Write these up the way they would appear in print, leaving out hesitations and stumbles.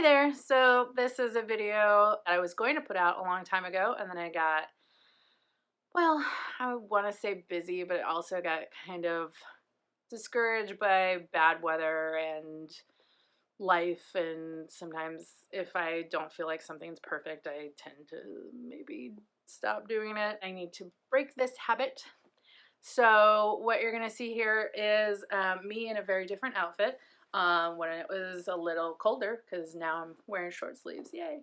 there. So this is a video I was going to put out a long time ago, and then I got, well, I want to say busy, but I also got kind of discouraged by bad weather and life. And sometimes if I don't feel like something's perfect, I tend to maybe stop doing it. I need to break this habit. So what you're going to see here is me in a very different outfit when it was a little colder, because now I'm wearing short sleeves. Yay.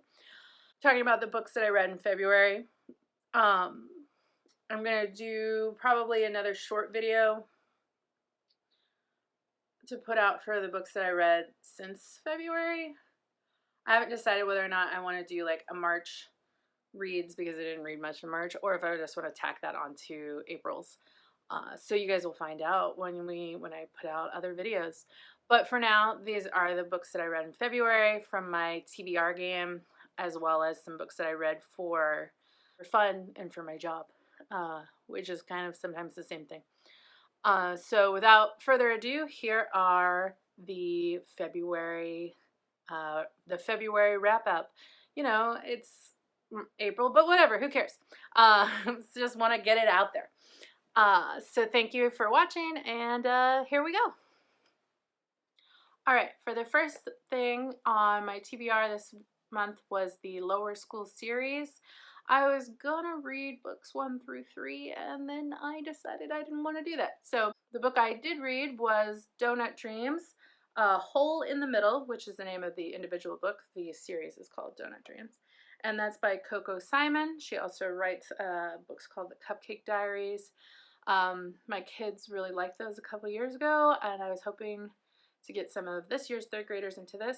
Talking about the books that I read in February. Um, I'm going to do probably another short video to put out for the books that I read since February. I haven't decided whether or not I want to do like a March reads, because I didn't read much in March, or if I just want to tack that onto April's. So you guys will find out when I put out other videos. But for now, these are the books that I read in February from my TBR game, as well as some books that I read for fun and for my job, which is kind of sometimes the same thing. So without further ado, here are the February wrap up. You know, it's April, but whatever, who cares? Just want to get it out there. So thank you for watching, and here we go. All right, for the first thing on my TBR this month was the Lower School series. I was gonna read books 1 through 3, and then I decided I didn't want to do that. So the book I did read was Donut Dreams, Hole in the Middle, which is the name of the individual book. The series is called Donut Dreams. And that's by Coco Simon. She also writes books called The Cupcake Diaries. My kids really liked those a couple years ago, and I was hoping to get some of this year's third graders into this.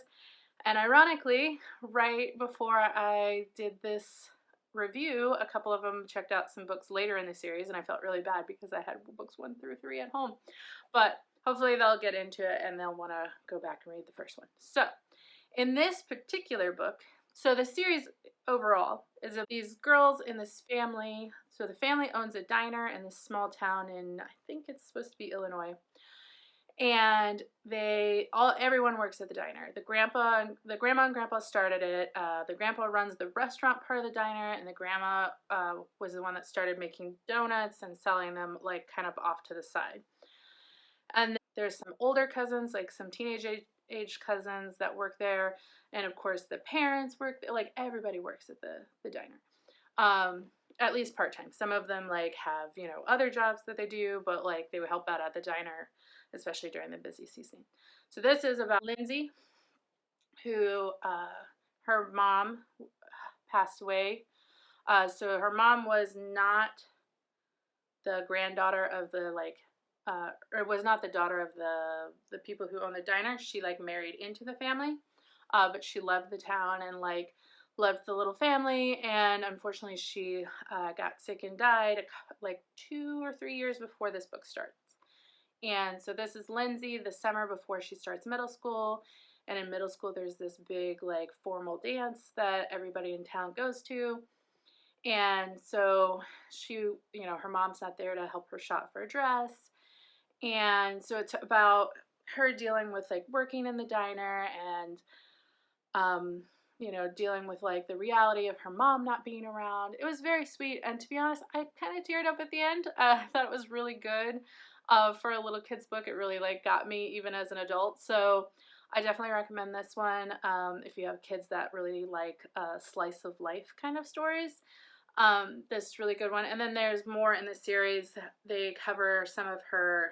And ironically, right before I did this review, a couple of them checked out some books later in the series, and I felt really bad because I had books 1 through 3 at home. But hopefully they'll get into it and they'll want to go back and read the first one. So in this particular book, so the series overall is of these girls in this family. So the family owns a diner in this small town in, I think it's supposed to be Illinois. And everyone works at the diner. The grandma and grandpa started it. The grandpa runs the restaurant part of the diner, and the grandma was the one that started making donuts and selling them like kind of off to the side. And there's some older cousins, like some teenage age cousins that work there, and of course the parents work. Like everybody works at the diner. At least part-time. Some of them like have, other jobs that they do, but like they would help out at the diner, especially during the busy season. So this is about Lindsay, who her mom passed away. So her mom was not the granddaughter of the or was not the daughter of the people who own the diner. She like married into the family, but she loved the town and like loved the little family, and unfortunately she got sick and died like 2 or 3 years before this book starts. And so this is Lindsay the summer before she starts middle school, and in middle school there's this big like formal dance that everybody in town goes to. And so she, her mom's not there to help her shop for a dress, and so it's about her dealing with like working in the diner and dealing with like the reality of her mom not being around. It was very sweet, and to be honest, I kind of teared up at the end. I thought it was really good for a little kid's book. It really like got me even as an adult. So I definitely recommend this one if you have kids that really like slice of life kind of stories. This is a really good one. And then there's more in the series. They cover some of her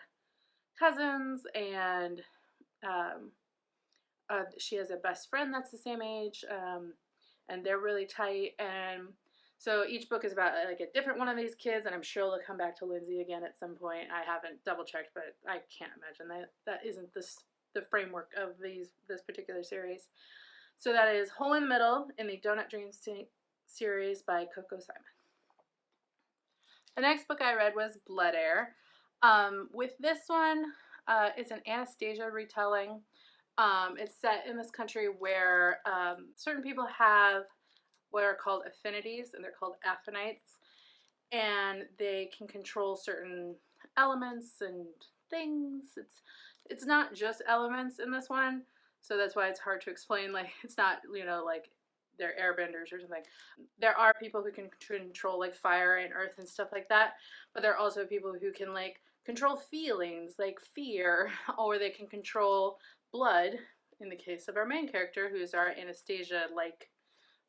cousins, and she has a best friend that's the same age, and they're really tight. And so each book is about like a different one of these kids, and I'm sure they'll come back to Lindsay again at some point. I haven't double checked, but I can't imagine that isn't the framework of this particular series. So that is Hole in the Middle in the Donut Dreams series by Coco Simon. The next book I read was Blood Heir. With this one, it's an Anastasia retelling. It's set in this country where certain people have what are called affinities, and they're called aphanites, and they can control certain elements and things. It's not just elements in this one. so that's why it's hard to explain. Like, it's not, you know, like they're airbenders or something. There are people who can control like fire and earth and stuff like that, but there are also people who can like control feelings like fear, or they can control blood, in the case of our main character, who's our Anastasia like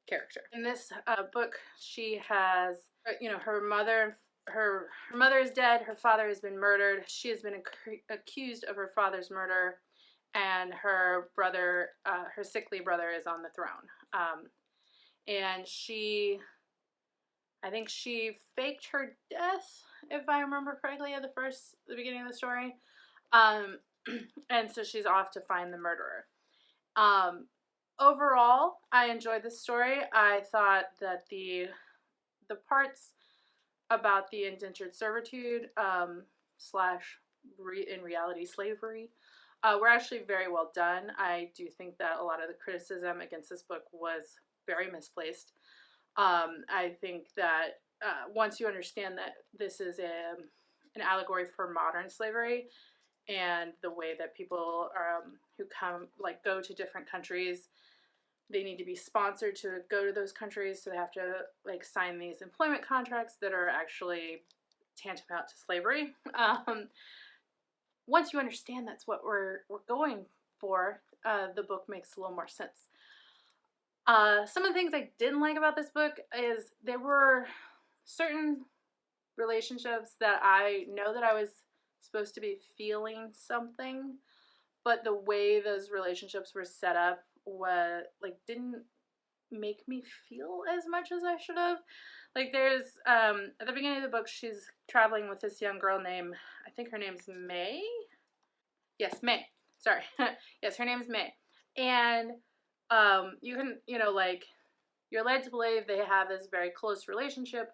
character. In this book, she has, you know, her mother. Her mother is dead. Her father has been murdered. She has been accused of her father's murder, and her brother, her sickly brother, is on the throne. And she, I think she faked her death, if I remember correctly, at the beginning of the story. And so she's off to find the murderer. Overall, I enjoyed this story. I thought that the parts about the indentured servitude slash in reality slavery were actually very well done. I do think that a lot of the criticism against this book was very misplaced. I think that once you understand that this is an allegory for modern slavery, and the way that people who come, like, go to different countries, they need to be sponsored to go to those countries, so they have to like sign these employment contracts that are actually tantamount to slavery. Once you understand that's what we're going for, the book makes a little more sense. Some of the things I didn't like about this book is there were certain relationships that I know that I was supposed to be feeling something, but the way those relationships were set up didn't make me feel as much as I should have. Like, there's at the beginning of the book, she's traveling with this young girl named, I think her name's May. Yes, May. Sorry. Yes, her name's May. And you can, you know, like, you're led to believe they have this very close relationship,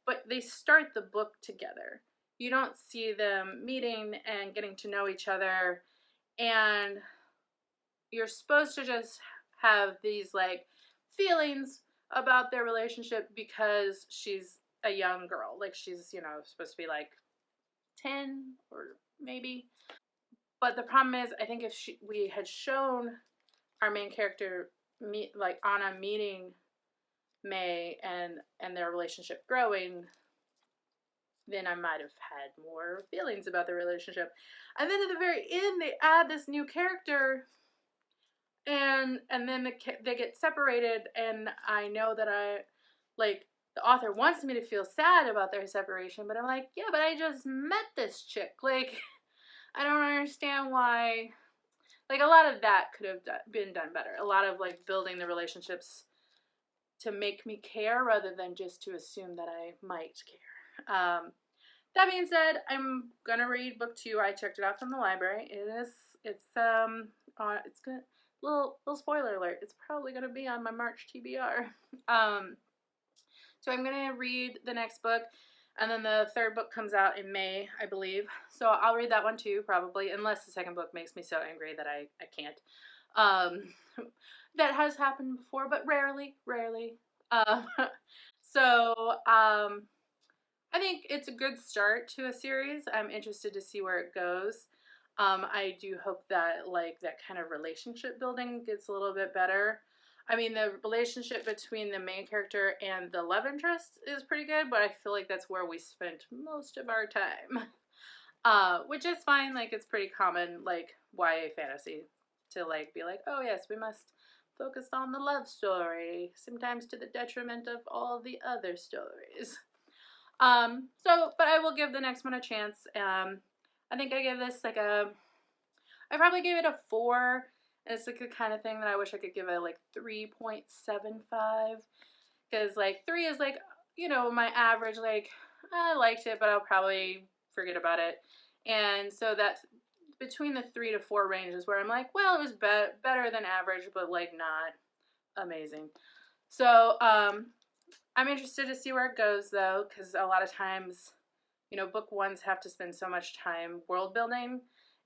but they start the book together. You don't see them meeting and getting to know each other, and you're supposed to just have these like feelings about their relationship because she's a young girl. Like, she's, you know, supposed to be like 10 or maybe. But the problem is, I think if we had shown our main character Anna meeting May and their relationship growing, then I might have had more feelings about the relationship. And then at the very end, they add this new character, and then they get separated, and I know that the author wants me to feel sad about their separation, but I'm like, yeah, but I just met this chick. Like, I don't understand why. Like, a lot of that could have been done better. A lot of like building the relationships to make me care rather than just to assume that I might care. That being said, I'm gonna read book 2. I checked it out from the library. It's good. Little spoiler alert. It's probably gonna be on my March TBR. So I'm gonna read the next book, and then the third book comes out in May, I believe. So I'll read that one too, probably, unless the second book makes me so angry that I can't. That has happened before, but rarely. So I think it's a good start to a series. I'm interested to see where it goes. I do hope that like that kind of relationship building gets a little bit better. I mean, the relationship between the main character and the love interest is pretty good, but I feel like that's where we spent most of our time. Which is fine. Like, it's pretty common, like, YA fantasy to like be like, oh yes, we must focus on the love story, sometimes to the detriment of all the other stories. But I will give the next one a chance. I think I give this like I probably gave it a 4. It's like the kind of thing that I wish I could give it like 3.75. Because like 3 is like, you know, my average, like, I liked it, but I'll probably forget about it. And so that's between the 3 to 4 range is where I'm like, well, it was better than average, but like not amazing. So, I'm interested to see where it goes, though, because a lot of times, you know, book 1s have to spend so much time world building,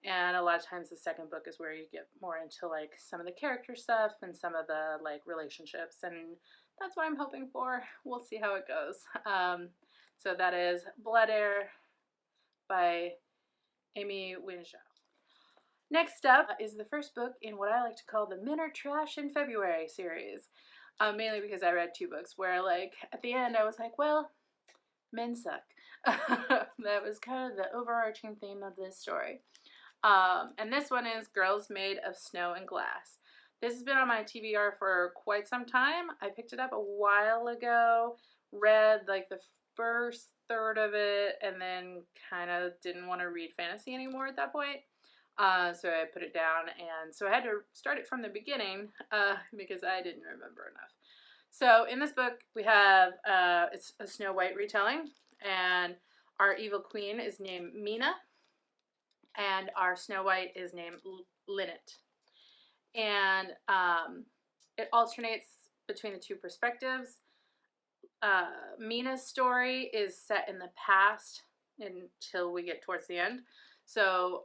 and a lot of times the second book is where you get more into, like, some of the character stuff and some of the, like, relationships, and that's what I'm hoping for. We'll see how it goes. So that is Blood Heir by Amy Winshaw. Next up is the first book in what I like to call the Men Are Trash in February series. Mainly because I read 2 books where, like, at the end I was like, well, men suck. That was kind of the overarching theme of this story. And this one is Girls Made of Snow and Glass. This has been on my TBR for quite some time. I picked it up a while ago, read like the first third of it, and then kind of didn't want to read fantasy anymore at that point. So I put it down, and so I had to start it from the beginning because I didn't remember enough. So in this book, we have it's a Snow White retelling, and our evil queen is named Mina, and our Snow White is named Linnet. And it alternates between the 2 perspectives. Mina's story is set in the past until we get towards the end. So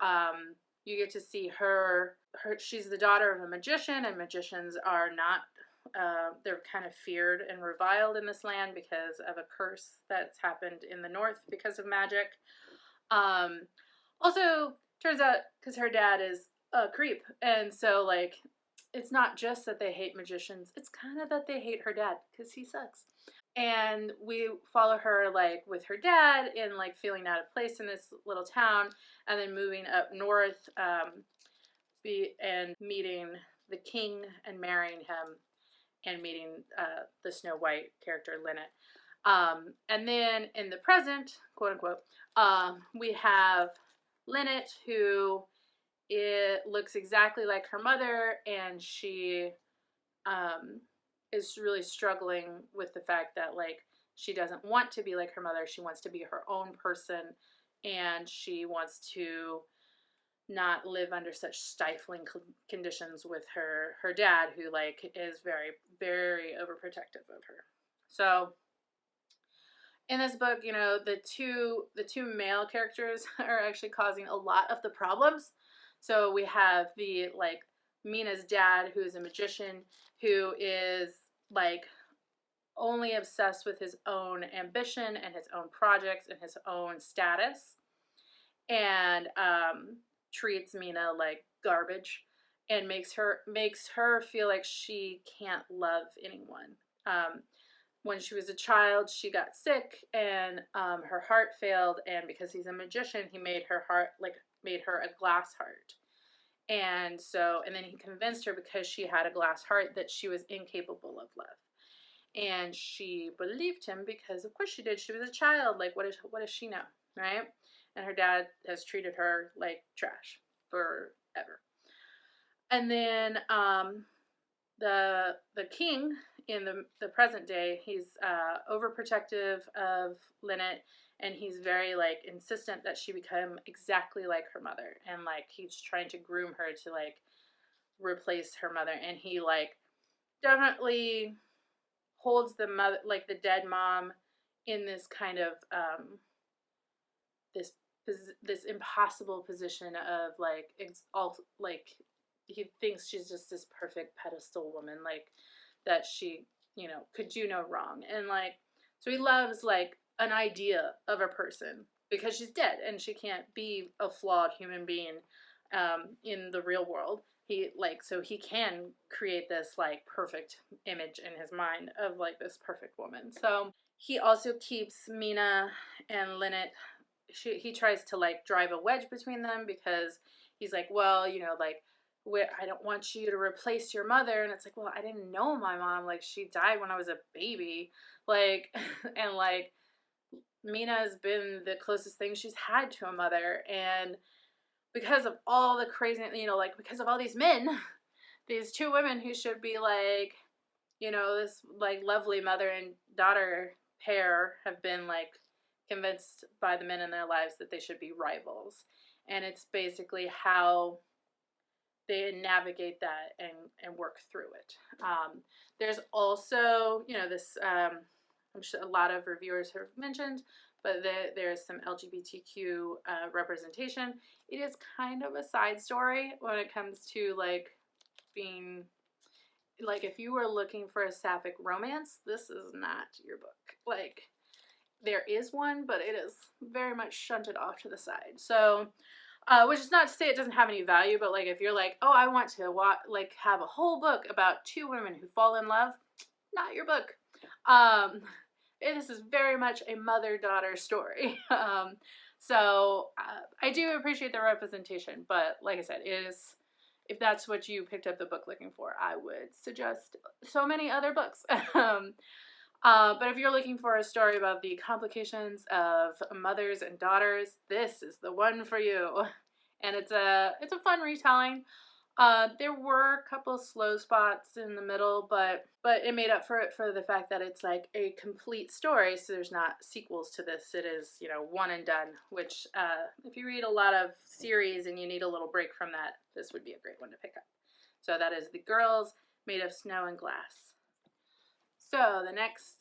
you get to see her. She's the daughter of a magician, and magicians are not, they're kind of feared and reviled in this land because of a curse that's happened in the north because of magic. Also, turns out because her dad is a creep, and so, like, it's not just that they hate magicians, it's kind of that they hate her dad because he sucks. And we follow her, like, with her dad in, like, feeling out of place in this little town, and then moving up north, and meeting the king and marrying him, and meeting the Snow White character, Linnet. And then in the present, quote unquote, we have Linnet, who it looks exactly like her mother, and she is really struggling with the fact that, like, she doesn't want to be like her mother. She wants to be her own person, and she wants to not live under such stifling conditions with her dad, who, like, is very, very overprotective of her. So in this book, you know, the two male characters are actually causing a lot of the problems. So we have the, like, Mina's dad, who is a magician, who is, like, only obsessed with his own ambition and his own projects and his own status, and treats Mina like garbage, and makes her feel like she can't love anyone. When she was a child, she got sick, and her heart failed, and because he's a magician, he made her a glass heart. And then he convinced her, because she had a glass heart, that she was incapable of love. And she believed him because, of course, she did. She was a child. Like, what does she know, right? And her dad has treated her like trash forever. And then the king in the present day, he's overprotective of Linnet, and he's very, like, insistent that she become exactly like her mother, and, like, he's trying to groom her to, like, replace her mother. And he, like, definitely holds the mother, like, the dead mom, in this kind of this impossible position of, like, he thinks she's just this perfect pedestal woman, like, that she, you know, could do no wrong. And, like, so he loves, like, an idea of a person because she's dead and she can't be a flawed human being in the real world. So he can create this, like, perfect image in his mind of, like, this perfect woman. So he also keeps Mina and Linnet. He tries to, like, drive a wedge between them, because he's like, well, you know, like, I don't want you to replace your mother. And it's like, well, I didn't know my mom. Like, she died when I was a baby. Like, and, like, Mina has been the closest thing she's had to a mother. And because of all the crazy, you know, like, because of all these men, these 2 women who should be, like, you know, this, like, lovely mother and daughter pair, have been, like, convinced by the men in their lives that they should be rivals. And it's basically how they navigate that and work through it. There's also, you know, this, I'm sure a lot of reviewers have mentioned, but there's some LGBTQ representation. It is kind of a side story when it comes to, like, being, like, if you were looking for a sapphic romance, this is not your book. Like, there is one, but it is very much shunted off to the side. So Which is not to say it doesn't have any value, but like if you're like, oh, I want to like have a whole book about two women who fall in love, not your book. This is very much a mother-daughter story. So I do appreciate the representation, but like I said, if that's what you picked up the book looking for, I would suggest so many other books. But if you're looking for a story about the complications of mothers and daughters, this is the one for you. And it's a fun retelling. There were a couple slow spots in the middle, but it made up for it for the fact that it's like a complete story, so there's not sequels to this. It is, one and done, which if you read a lot of series and you need a little break from that, this would be a great one to pick up. So that is The Girls Made of Snow and Glass. So the next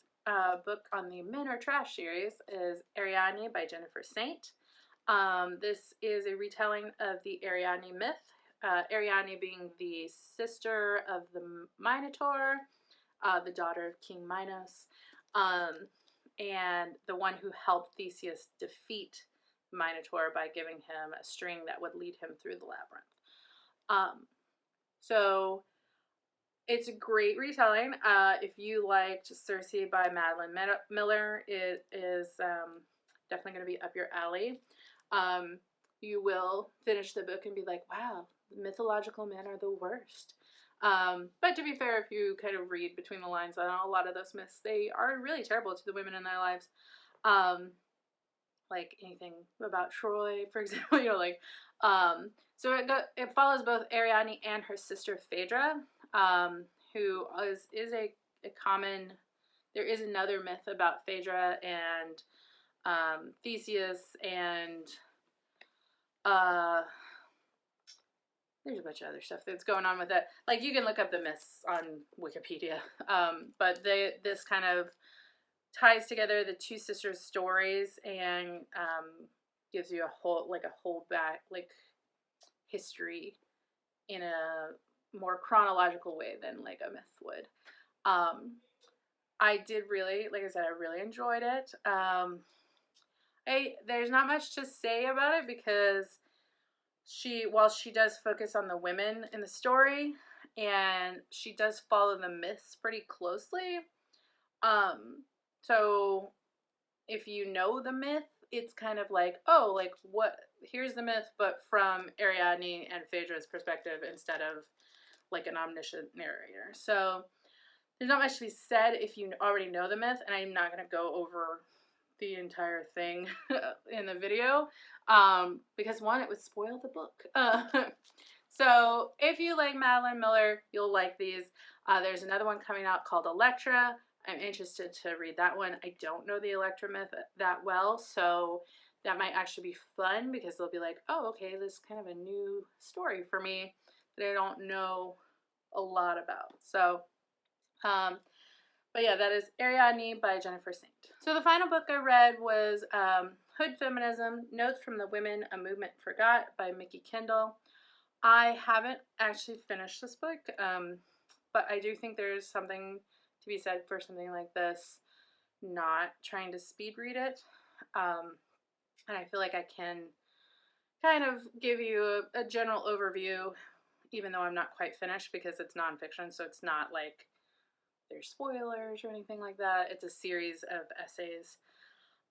book on the Men Are Trash series is Ariadne by Jennifer Saint. This is a retelling of the Ariadne myth. Ariadne being the sister of the Minotaur, the daughter of King Minos, and the one who helped Theseus defeat Minotaur by giving him a string that would lead him through the labyrinth. So it's a great retelling. If you liked Circe by Madeline Miller, it is definitely going to be up your alley. You will finish the book and be like, wow, mythological men are the worst. But to be fair, if you kind of read between the lines on a lot of those myths, they are really terrible to the women in their lives. Like anything about Troy, for example, so it follows both Ariadne and her sister Phaedra, who is a common. There is another myth about Phaedra and Theseus and there's a bunch of other stuff that's going on with it. Like, you can look up the myths on Wikipedia. But this kind of ties together the two sisters' stories and gives you a whole back, history in a more chronological way than like a myth would. I did really, like I said, I really enjoyed it. There's not much to say about it because while she does focus on the women in the story and she does follow the myths pretty closely. So if you know the myth, it's kind of like, oh, like here's the myth, but from Ariadne and Phaedra's perspective instead of like an omniscient narrator. So there's not much to be said if you already know the myth, and I'm not going to go over the entire thing in the video because one, it would spoil the book. So if you like Madeline Miller, you'll like these. There's another one coming out called Electra. I'm interested to read that one. I don't know the Electra myth that well, so that might actually be fun because they'll be like, oh, okay, this is kind of a new story for me that I don't know a lot about. So but yeah, that is Ariadne by Jennifer Saint. So the final book I read was Hood Feminism, Notes from the Women, A Movement Forgot by Mikki Kendall. I haven't actually finished this book, but I do think there's something to be said for something like this, not trying to speed read it. And I feel like I can kind of give you a general overview, even though I'm not quite finished because it's nonfiction, so it's not like there's spoilers or anything like that. It's a series of essays.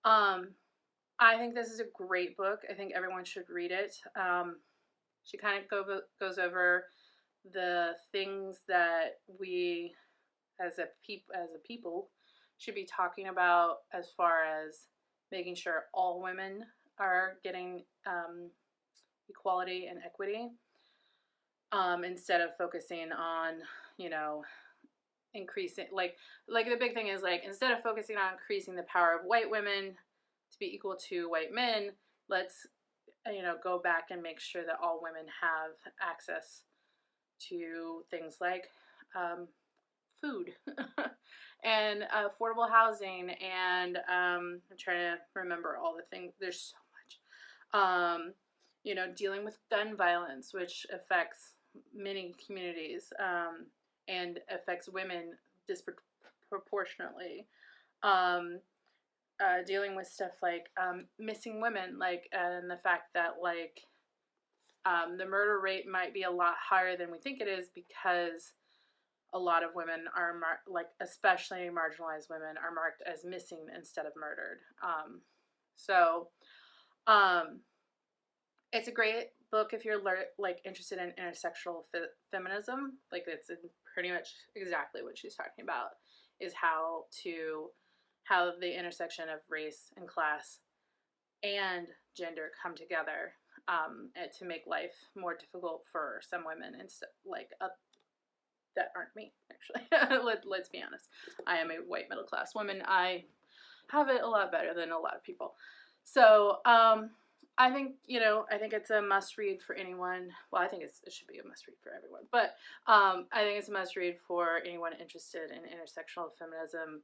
I think this is a great book. I think everyone should read it. She kind of goes over the things that we as a people should be talking about as far as making sure all women are getting equality and equity, instead of focusing on, increasing, like the big thing is, like, instead of focusing on increasing the power of white women to be equal to white men, let's go back and make sure that all women have access to things like food and affordable housing, and I'm trying to remember all the things. There's so much. Dealing with gun violence, which affects many communities and affects women disproportionately. Dealing with stuff like missing women, and the fact that, like, The murder rate might be a lot higher than we think it is because a lot of women are especially marginalized women are marked as missing instead of murdered. So it's a great book if you're interested in intersectional feminism. Like, it's pretty much exactly what she's talking about, is how the intersection of race and class and gender come together to make life more difficult for some women, and that aren't me, actually. Let's be honest. I am a white middle class woman. I have it a lot better than a lot of people. So I think it's a must read for anyone. Well, I think it should be a must read for everyone, but I think it's a must read for anyone interested in intersectional feminism.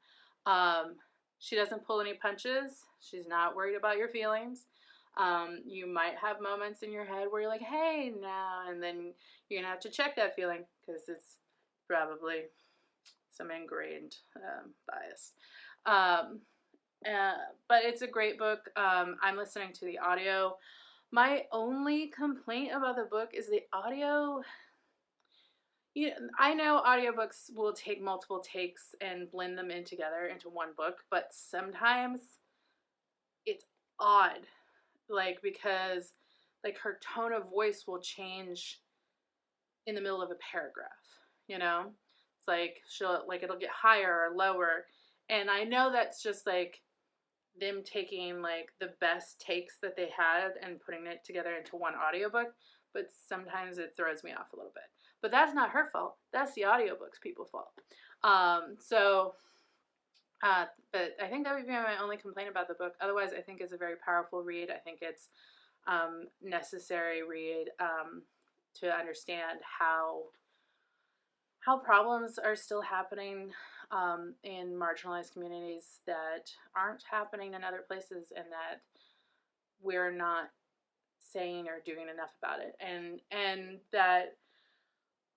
She doesn't pull any punches. She's not worried about your feelings. You might have moments in your head where you're like, hey, now, and then you're gonna have to check that feeling because it's probably some ingrained bias. But it's a great book. I'm listening to the audio. My only complaint about the book is the audio. I know audiobooks will take multiple takes and blend them in together into one book, but sometimes it's odd, because her tone of voice will change in the middle of a paragraph. It's like it'll get higher or lower, and I know that's just them taking the best takes that they had and putting it together into one audiobook, but sometimes it throws me off a little bit. But that's not her fault. That's the audiobook's people's fault. But I think that would be my only complaint about the book. Otherwise, I think it's a very powerful read. I think it's necessary read to understand how problems are still happening in marginalized communities that aren't happening in other places, and that we're not saying or doing enough about it, and that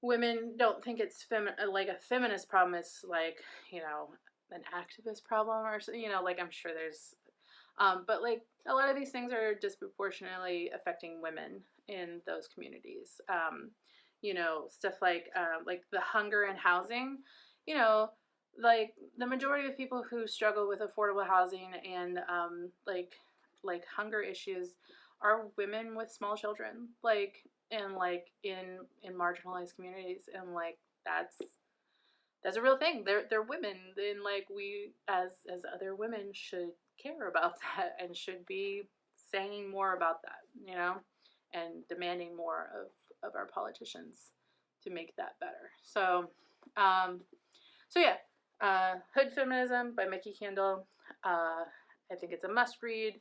women don't think it's a feminist problem. It's an activist problem, or I'm sure there's but a lot of these things are disproportionately affecting women in those communities. Stuff like the hunger and housing. The majority of people who struggle with affordable housing and hunger issues are women with small children, in marginalized communities, and that's a real thing. They're women, and we as other women should care about that and should be saying more about that, and demanding more of our politicians to make that better. So Hood Feminism by Mikki Kendall. I think it's a must read.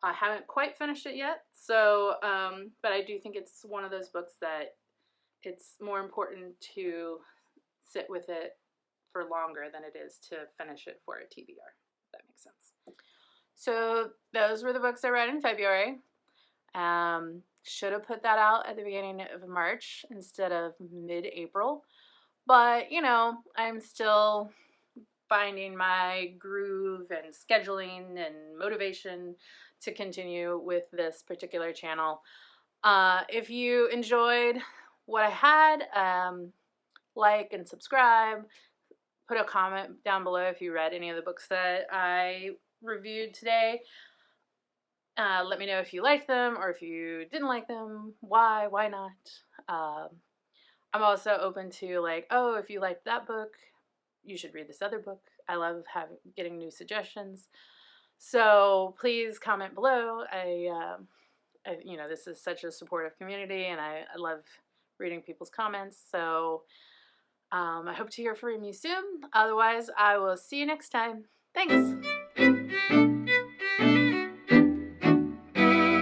I haven't quite finished it yet, so but I do think it's one of those books that it's more important to sit with it for longer than it is to finish it for a TBR, if that makes sense. So those were the books I read in February. Should have put that out at the beginning of March instead of mid-April, but I'm still finding my groove and scheduling and motivation to continue with this particular channel. If you enjoyed what I had, like and subscribe. Put a comment down below if you read any of the books that I reviewed today. Let me know if you liked them or if you didn't like them. Why not? I'm also open to if you liked that book, you should read this other book. I love getting new suggestions. So please comment below. This is such a supportive community, and I love reading people's comments. So I hope to hear from you soon. Otherwise, I will see you next time. Thanks.